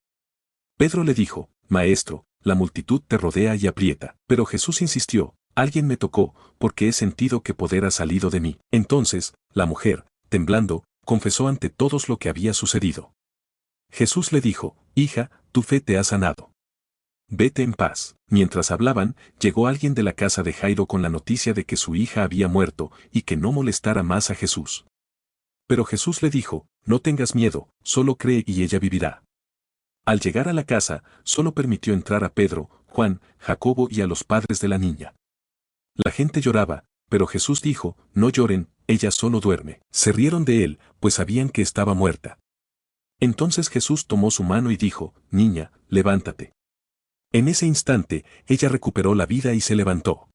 Pedro le dijo, Maestro, la multitud te rodea y aprieta. Pero Jesús insistió, alguien me tocó, porque he sentido que poder ha salido de mí. Entonces, la mujer, temblando, confesó ante todos lo que había sucedido. Jesús le dijo, hija, tu fe te ha sanado. Vete en paz. Mientras hablaban, llegó alguien de la casa de Jairo con la noticia de que su hija había muerto y que no molestara más a Jesús. Pero Jesús le dijo, no tengas miedo, solo cree y ella vivirá. Al llegar a la casa, solo permitió entrar a Pedro, Juan, Jacobo y a los padres de la niña. La gente lloraba, pero Jesús dijo, no lloren, ella solo duerme. Se rieron de él, pues sabían que estaba muerta. Entonces Jesús tomó su mano y dijo, niña, levántate. En ese instante, ella recuperó la vida y se levantó.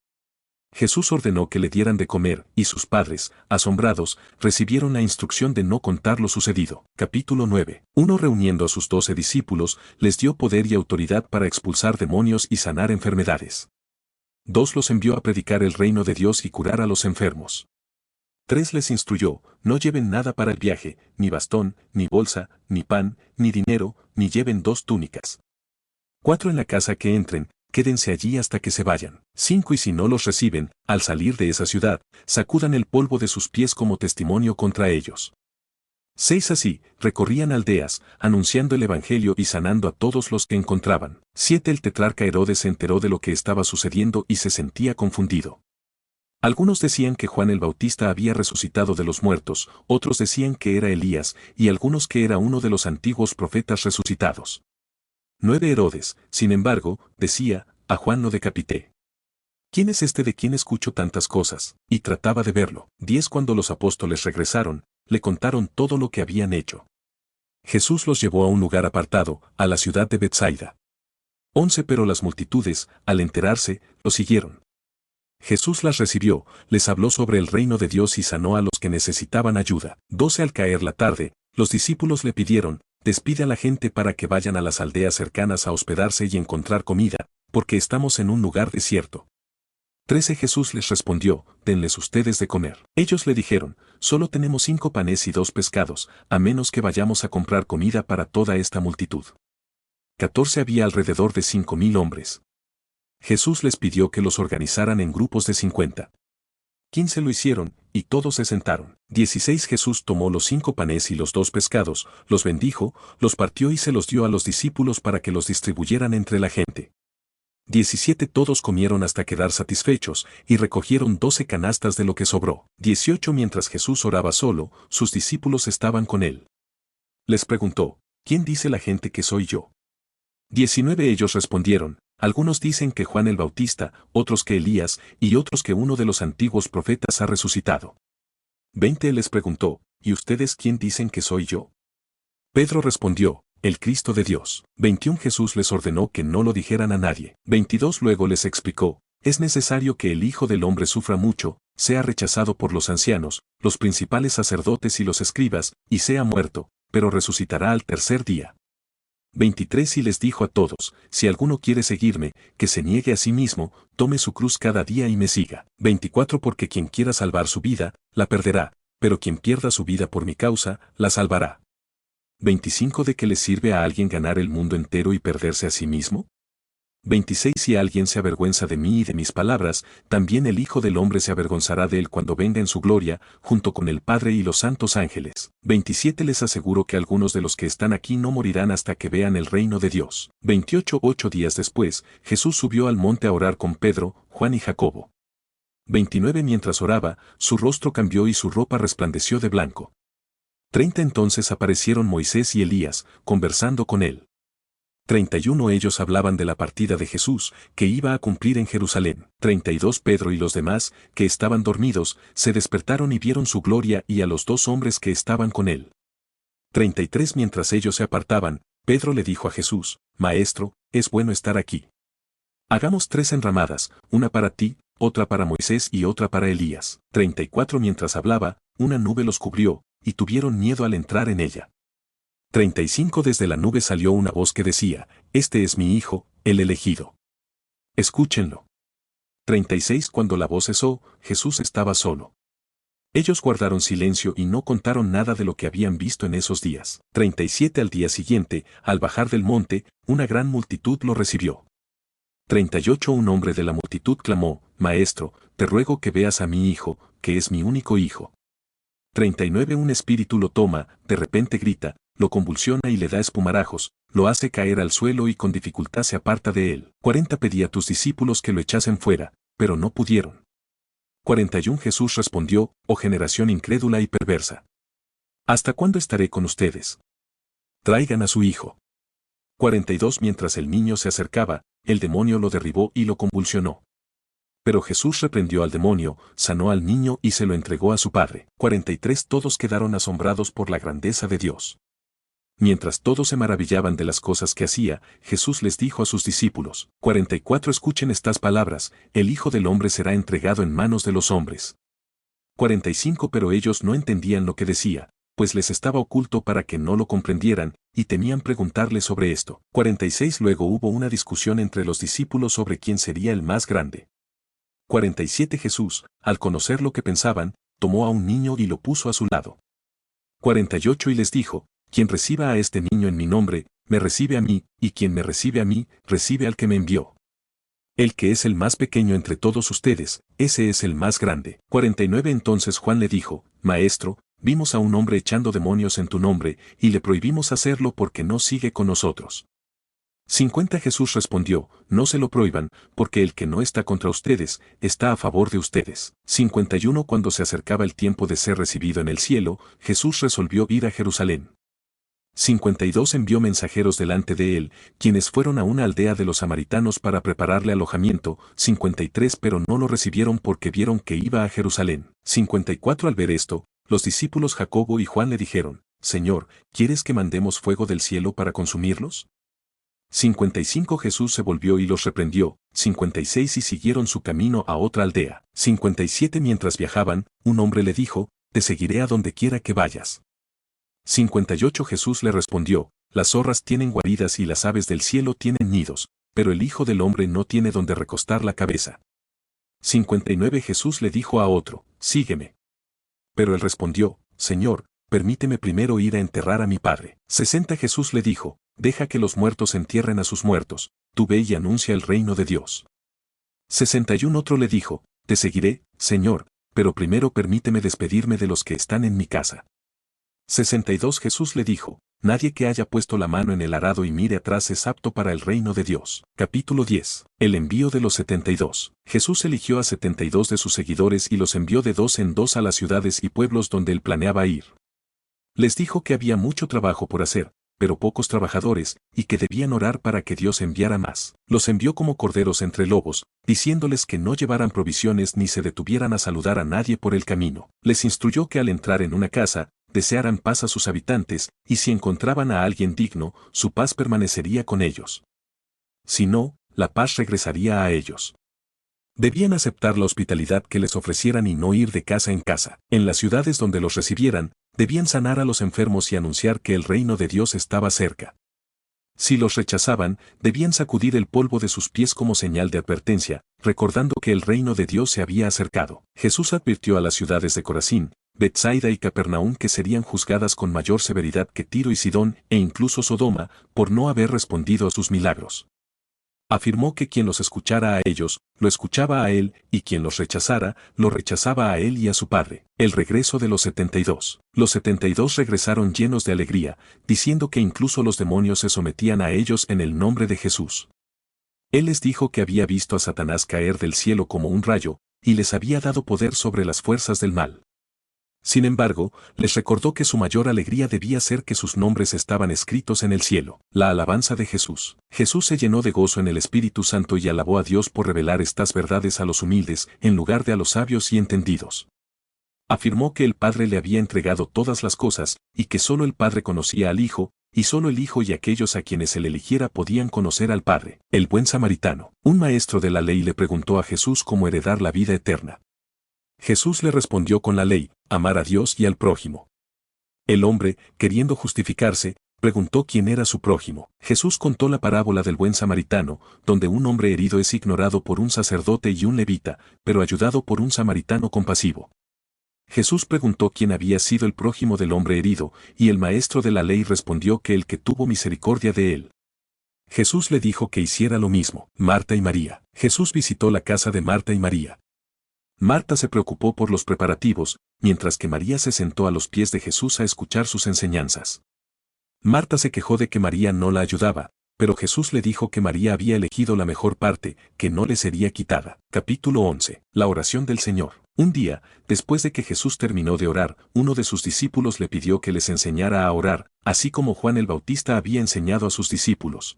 Jesús ordenó que le dieran de comer, y sus padres, asombrados, recibieron la instrucción de no contar lo sucedido. Capítulo 9. Uno reuniendo a sus 12 discípulos, les dio poder y autoridad para expulsar demonios y sanar enfermedades. 2 los envió a predicar el reino de Dios y curar a los enfermos. 3 les instruyó, no lleven nada para el viaje, ni bastón, ni bolsa, ni pan, ni dinero, ni lleven 2 túnicas. 4 en la casa que entren, quédense allí hasta que se vayan. 5 y si no los reciben, al salir de esa ciudad, sacudan el polvo de sus pies como testimonio contra ellos. 6 así, recorrían aldeas, anunciando el evangelio y sanando a todos los que encontraban. 7 el tetrarca Herodes se enteró de lo que estaba sucediendo y se sentía confundido. Algunos decían que Juan el Bautista había resucitado de los muertos, otros decían que era Elías, y algunos que era uno de los antiguos profetas resucitados. 9 Herodes, sin embargo, decía, a Juan no decapité. ¿Quién es este de quien escucho tantas cosas? Y trataba de verlo. 10 Cuando los apóstoles regresaron, le contaron todo lo que habían hecho. Jesús los llevó a un lugar apartado, a la ciudad de Betsaida. 11 Pero las multitudes, al enterarse, lo siguieron. Jesús las recibió, les habló sobre el reino de Dios y sanó a los que necesitaban ayuda. 12 Al caer la tarde, los discípulos le pidieron, despide a la gente para que vayan a las aldeas cercanas a hospedarse y encontrar comida, porque estamos en un lugar desierto. 13 Jesús les respondió, denles ustedes de comer. Ellos le dijeron, solo tenemos 5 panes y 2 pescados, a menos que vayamos a comprar comida para toda esta multitud. 14 Había alrededor de 5,000 hombres. Jesús les pidió que los organizaran en grupos de 50. 15 lo hicieron, y todos se sentaron. 16 Jesús tomó los 5 panes y los 2 pescados, los bendijo, los partió y se los dio a los discípulos para que los distribuyeran entre la gente. 17 Todos comieron hasta quedar satisfechos, y recogieron 12 canastas de lo que sobró. 18 Mientras Jesús oraba solo, sus discípulos estaban con él. Les preguntó, ¿quién dice la gente que soy yo? 19 Ellos respondieron, algunos dicen que Juan el Bautista, otros que Elías, y otros que uno de los antiguos profetas ha resucitado. 20 Él les preguntó, ¿y ustedes quién dicen que soy yo? Pedro respondió, el Cristo de Dios. 21 Jesús les ordenó que no lo dijeran a nadie. 22 Luego les explicó, es necesario que el Hijo del Hombre sufra mucho, sea rechazado por los ancianos, los principales sacerdotes y los escribas, y sea muerto, pero resucitará al tercer día. 23 Y les dijo a todos, si alguno quiere seguirme, que se niegue a sí mismo, tome su cruz cada día y me siga. 24 Porque quien quiera salvar su vida, la perderá, pero quien pierda su vida por mi causa, la salvará. 25 ¿De qué le sirve a alguien ganar el mundo entero y perderse a sí mismo? 26 Si alguien se avergüenza de mí y de mis palabras, también el Hijo del Hombre se avergonzará de él cuando venga en su gloria, junto con el Padre y los santos ángeles. 27 Les aseguro que algunos de los que están aquí no morirán hasta que vean el reino de Dios. 28 8 días después, Jesús subió al monte a orar con Pedro, Juan y Jacobo. 29 Mientras oraba, su rostro cambió y su ropa resplandeció de blanco. 30 Entonces aparecieron Moisés y Elías, conversando con él. 31 Ellos hablaban de la partida de Jesús, que iba a cumplir en Jerusalén. 32 Pedro y los demás, que estaban dormidos, se despertaron y vieron su gloria y a los 2 hombres que estaban con él. 33 Mientras ellos se apartaban, Pedro le dijo a Jesús, Maestro, es bueno estar aquí. Hagamos 3 enramadas, una para ti, otra para Moisés y otra para Elías. 34 Mientras hablaba, una nube los cubrió, y tuvieron miedo al entrar en ella. 35 Desde la nube salió una voz que decía, este es mi hijo, el elegido. Escúchenlo. 36 Cuando la voz cesó, Jesús estaba solo. Ellos guardaron silencio y no contaron nada de lo que habían visto en esos días. 37 Al día siguiente, al bajar del monte, una gran multitud lo recibió. 38 Un hombre de la multitud clamó, Maestro, te ruego que veas a mi hijo, que es mi único hijo. 39 Un espíritu lo toma, de repente grita, lo convulsiona y le da espumarajos, lo hace caer al suelo y con dificultad se aparta de él. 40 Pedí a tus discípulos que lo echasen fuera, pero no pudieron. 41 Jesús respondió, oh generación incrédula y perversa. ¿Hasta cuándo estaré con ustedes? Traigan a su hijo. 42 Mientras el niño se acercaba, el demonio lo derribó y lo convulsionó. Pero Jesús reprendió al demonio, sanó al niño y se lo entregó a su padre. 43 Todos quedaron asombrados por la grandeza de Dios. Mientras todos se maravillaban de las cosas que hacía, Jesús les dijo a sus discípulos, 44 Escuchen estas palabras, el Hijo del Hombre será entregado en manos de los hombres. 45 Pero ellos no entendían lo que decía, pues les estaba oculto para que no lo comprendieran, y temían preguntarle sobre esto. 46 Luego hubo una discusión entre los discípulos sobre quién sería el más grande. 47 Jesús, al conocer lo que pensaban, tomó a un niño y lo puso a su lado. 48 Y les dijo, quien reciba a este niño en mi nombre, me recibe a mí, y quien me recibe a mí, recibe al que me envió. El que es el más pequeño entre todos ustedes, ese es el más grande. 49 Entonces Juan le dijo, Maestro, vimos a un hombre echando demonios en tu nombre, y le prohibimos hacerlo porque no sigue con nosotros. 50 Jesús respondió, no se lo prohíban, porque el que no está contra ustedes, está a favor de ustedes. 51 Cuando se acercaba el tiempo de ser recibido en el cielo, Jesús resolvió ir a Jerusalén. 52 Envió mensajeros delante de él, quienes fueron a una aldea de los samaritanos para prepararle alojamiento. 53 Pero no lo recibieron porque vieron que iba a Jerusalén. 54 Al ver esto, los discípulos Jacobo y Juan le dijeron, Señor, ¿quieres que mandemos fuego del cielo para consumirlos? 55 Jesús se volvió y los reprendió. 56 Y siguieron su camino a otra aldea. 57 Mientras viajaban, un hombre le dijo, te seguiré a donde quiera que vayas. 58 Jesús le respondió, las zorras tienen guaridas y las aves del cielo tienen nidos, pero el Hijo del Hombre no tiene donde recostar la cabeza. 59 Jesús le dijo a otro, sígueme. Pero él respondió, Señor, permíteme primero ir a enterrar a mi padre. 60 Jesús le dijo, deja que los muertos entierren a sus muertos, tú ve y anuncia el reino de Dios. 61 Otro le dijo, te seguiré, Señor, pero primero permíteme despedirme de los que están en mi casa. 62 Jesús le dijo, nadie que haya puesto la mano en el arado y mire atrás es apto para el reino de Dios. Capítulo 10. El envío de los 72. Jesús eligió a 72 de sus seguidores y los envió de dos en dos a las ciudades y pueblos donde él planeaba ir. Les dijo que había mucho trabajo por hacer, pero pocos trabajadores, y que debían orar para que Dios enviara más. Los envió como corderos entre lobos, diciéndoles que no llevaran provisiones ni se detuvieran a saludar a nadie por el camino. Les instruyó que al entrar en una casa, desearan paz a sus habitantes, y si encontraban a alguien digno, su paz permanecería con ellos. Si no, la paz regresaría a ellos. Debían aceptar la hospitalidad que les ofrecieran y no ir de casa en casa. En las ciudades donde los recibieran, debían sanar a los enfermos y anunciar que el reino de Dios estaba cerca. Si los rechazaban, debían sacudir el polvo de sus pies como señal de advertencia, recordando que el reino de Dios se había acercado. Jesús advirtió a las ciudades de Corazín, Betsaida y Capernaum que serían juzgadas con mayor severidad que Tiro y Sidón e incluso Sodoma, por no haber respondido a sus milagros. Afirmó que quien los escuchara a ellos, lo escuchaba a él, y quien los rechazara, lo rechazaba a él y a su Padre. El regreso de los 72. Los 72 regresaron llenos de alegría, diciendo que incluso los demonios se sometían a ellos en el nombre de Jesús. Él les dijo que había visto a Satanás caer del cielo como un rayo, y les había dado poder sobre las fuerzas del mal. Sin embargo, les recordó que su mayor alegría debía ser que sus nombres estaban escritos en el cielo. La alabanza de Jesús. Jesús se llenó de gozo en el Espíritu Santo y alabó a Dios por revelar estas verdades a los humildes en lugar de a los sabios y entendidos. Afirmó que el Padre le había entregado todas las cosas, y que solo el Padre conocía al Hijo, y solo el Hijo y aquellos a quienes él eligiera podían conocer al Padre. El buen samaritano. Un maestro de la ley le preguntó a Jesús cómo heredar la vida eterna. Jesús le respondió con la ley, amar a Dios y al prójimo. El hombre, queriendo justificarse, Preguntó quién era su prójimo. Jesús contó la parábola del buen samaritano, donde un hombre herido es ignorado por un sacerdote y un levita, pero ayudado por un samaritano compasivo. Jesús preguntó quién había sido el prójimo del hombre herido, y el maestro de la ley respondió que el que tuvo misericordia de él. Jesús le dijo que hiciera lo mismo. Marta y María. Jesús visitó la casa de Marta y María. Marta se preocupó por los preparativos, mientras que María se sentó a los pies de Jesús a escuchar sus enseñanzas. Marta se quejó de que María no la ayudaba, pero Jesús le dijo que María había elegido la mejor parte, que no le sería quitada. Capítulo 11. La oración del Señor. Un día, después de que Jesús terminó de orar, uno de sus discípulos le pidió que les enseñara a orar, así como Juan el Bautista había enseñado a sus discípulos.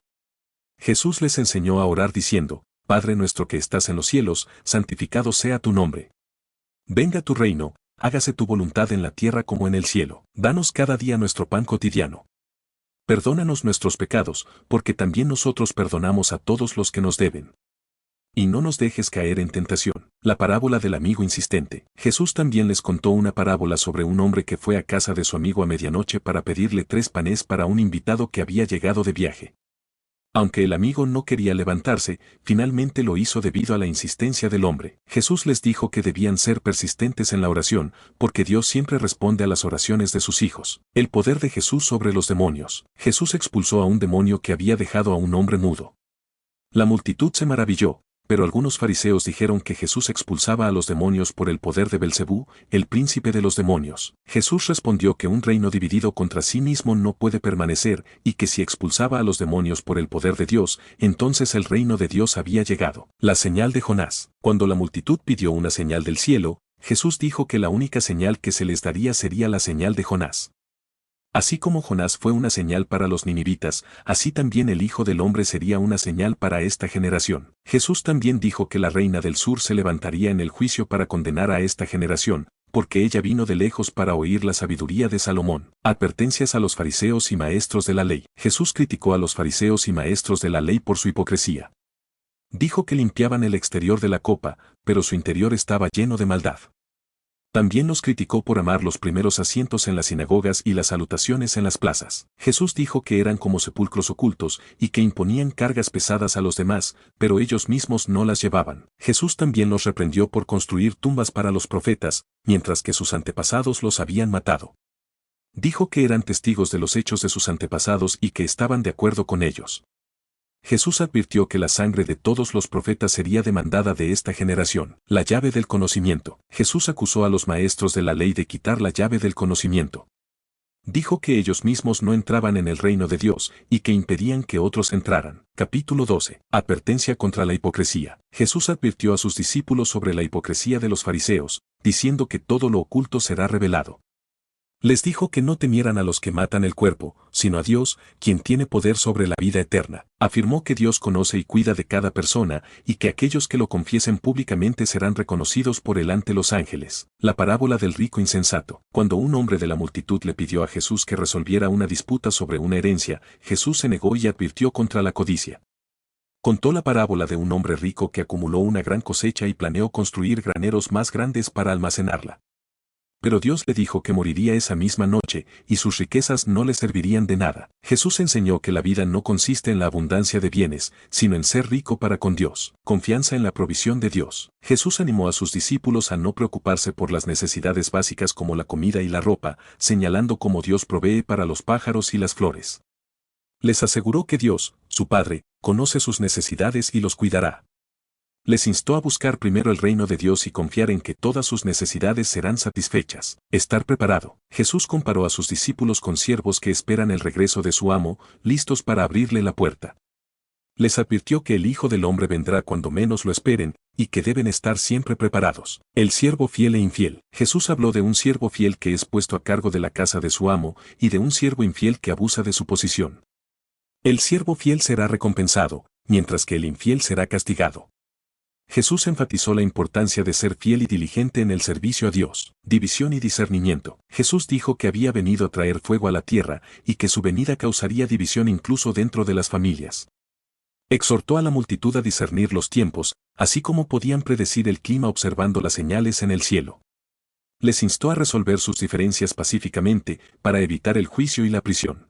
Jesús les enseñó a orar diciendo: Padre nuestro que estás en los cielos, santificado sea tu nombre. Venga tu reino, hágase tu voluntad en la tierra como en el cielo. Danos cada día nuestro pan cotidiano. Perdónanos nuestros pecados, porque también nosotros perdonamos a todos los que nos deben. Y no nos dejes caer en tentación. La parábola del amigo insistente. Jesús también les contó una parábola sobre un hombre que fue a casa de su amigo a medianoche para pedirle 3 panes para un invitado que había llegado de viaje. Aunque el amigo no quería levantarse, finalmente lo hizo debido a la insistencia del hombre. Jesús les dijo que debían ser persistentes en la oración, porque Dios siempre responde a las oraciones de sus hijos. El poder de Jesús sobre los demonios. Jesús expulsó a un demonio que había dejado a un hombre mudo. La multitud se maravilló, pero algunos fariseos dijeron que Jesús expulsaba a los demonios por el poder de Belcebú, el príncipe de los demonios. Jesús respondió que un reino dividido contra sí mismo no puede permanecer, y que si expulsaba a los demonios por el poder de Dios, entonces el reino de Dios había llegado. La señal de Jonás. Cuando la multitud pidió una señal del cielo, Jesús dijo que la única señal que se les daría sería la señal de Jonás. Así como Jonás fue una señal para los ninivitas, así también el Hijo del Hombre sería una señal para esta generación. Jesús también dijo que la reina del sur se levantaría en el juicio para condenar a esta generación, porque ella vino de lejos para oír la sabiduría de Salomón. Advertencias a los fariseos y maestros de la ley. Jesús criticó a los fariseos y maestros de la ley por su hipocresía. Dijo que limpiaban el exterior de la copa, pero su interior estaba lleno de maldad. También los criticó por amar los primeros asientos en las sinagogas y las salutaciones en las plazas. Jesús dijo que eran como sepulcros ocultos y que imponían cargas pesadas a los demás, pero ellos mismos no las llevaban. Jesús también los reprendió por construir tumbas para los profetas, mientras que sus antepasados los habían matado. Dijo que eran testigos de los hechos de sus antepasados y que estaban de acuerdo con ellos. Jesús advirtió que la sangre de todos los profetas sería demandada de esta generación. La llave del conocimiento. Jesús acusó a los maestros de la ley de quitar la llave del conocimiento. Dijo que ellos mismos no entraban en el reino de Dios y que impedían que otros entraran. Capítulo 12. Advertencia contra la hipocresía. Jesús advirtió a sus discípulos sobre la hipocresía de los fariseos, diciendo que todo lo oculto será revelado. Les dijo que no temieran a los que matan el cuerpo, sino a Dios, quien tiene poder sobre la vida eterna. Afirmó que Dios conoce y cuida de cada persona, y que aquellos que lo confiesen públicamente serán reconocidos por él ante los ángeles. La parábola del rico insensato. Cuando un hombre de la multitud le pidió a Jesús que resolviera una disputa sobre una herencia, Jesús se negó y advirtió contra la codicia. Contó la parábola de un hombre rico que acumuló una gran cosecha y planeó construir graneros más grandes para almacenarla. Pero Dios le dijo que moriría esa misma noche, y sus riquezas no le servirían de nada. Jesús enseñó que la vida no consiste en la abundancia de bienes, sino en ser rico para con Dios. Confianza en la provisión de Dios. Jesús animó a sus discípulos a no preocuparse por las necesidades básicas como la comida y la ropa, señalando cómo Dios provee para los pájaros y las flores. Les aseguró que Dios, su Padre, conoce sus necesidades y los cuidará. Les instó a buscar primero el reino de Dios y confiar en que todas sus necesidades serán satisfechas. Estar preparado. Jesús comparó a sus discípulos con siervos que esperan el regreso de su amo, listos para abrirle la puerta. Les advirtió que el Hijo del Hombre vendrá cuando menos lo esperen, y que deben estar siempre preparados. El siervo fiel e infiel. Jesús habló de un siervo fiel que es puesto a cargo de la casa de su amo, y de un siervo infiel que abusa de su posición. El siervo fiel será recompensado, mientras que el infiel será castigado. Jesús enfatizó la importancia de ser fiel y diligente en el servicio a Dios. División y discernimiento. Jesús dijo que había venido a traer fuego a la tierra y que su venida causaría división incluso dentro de las familias. Exhortó a la multitud a discernir los tiempos, así como podían predecir el clima observando las señales en el cielo. Les instó a resolver sus diferencias pacíficamente para evitar el juicio y la prisión.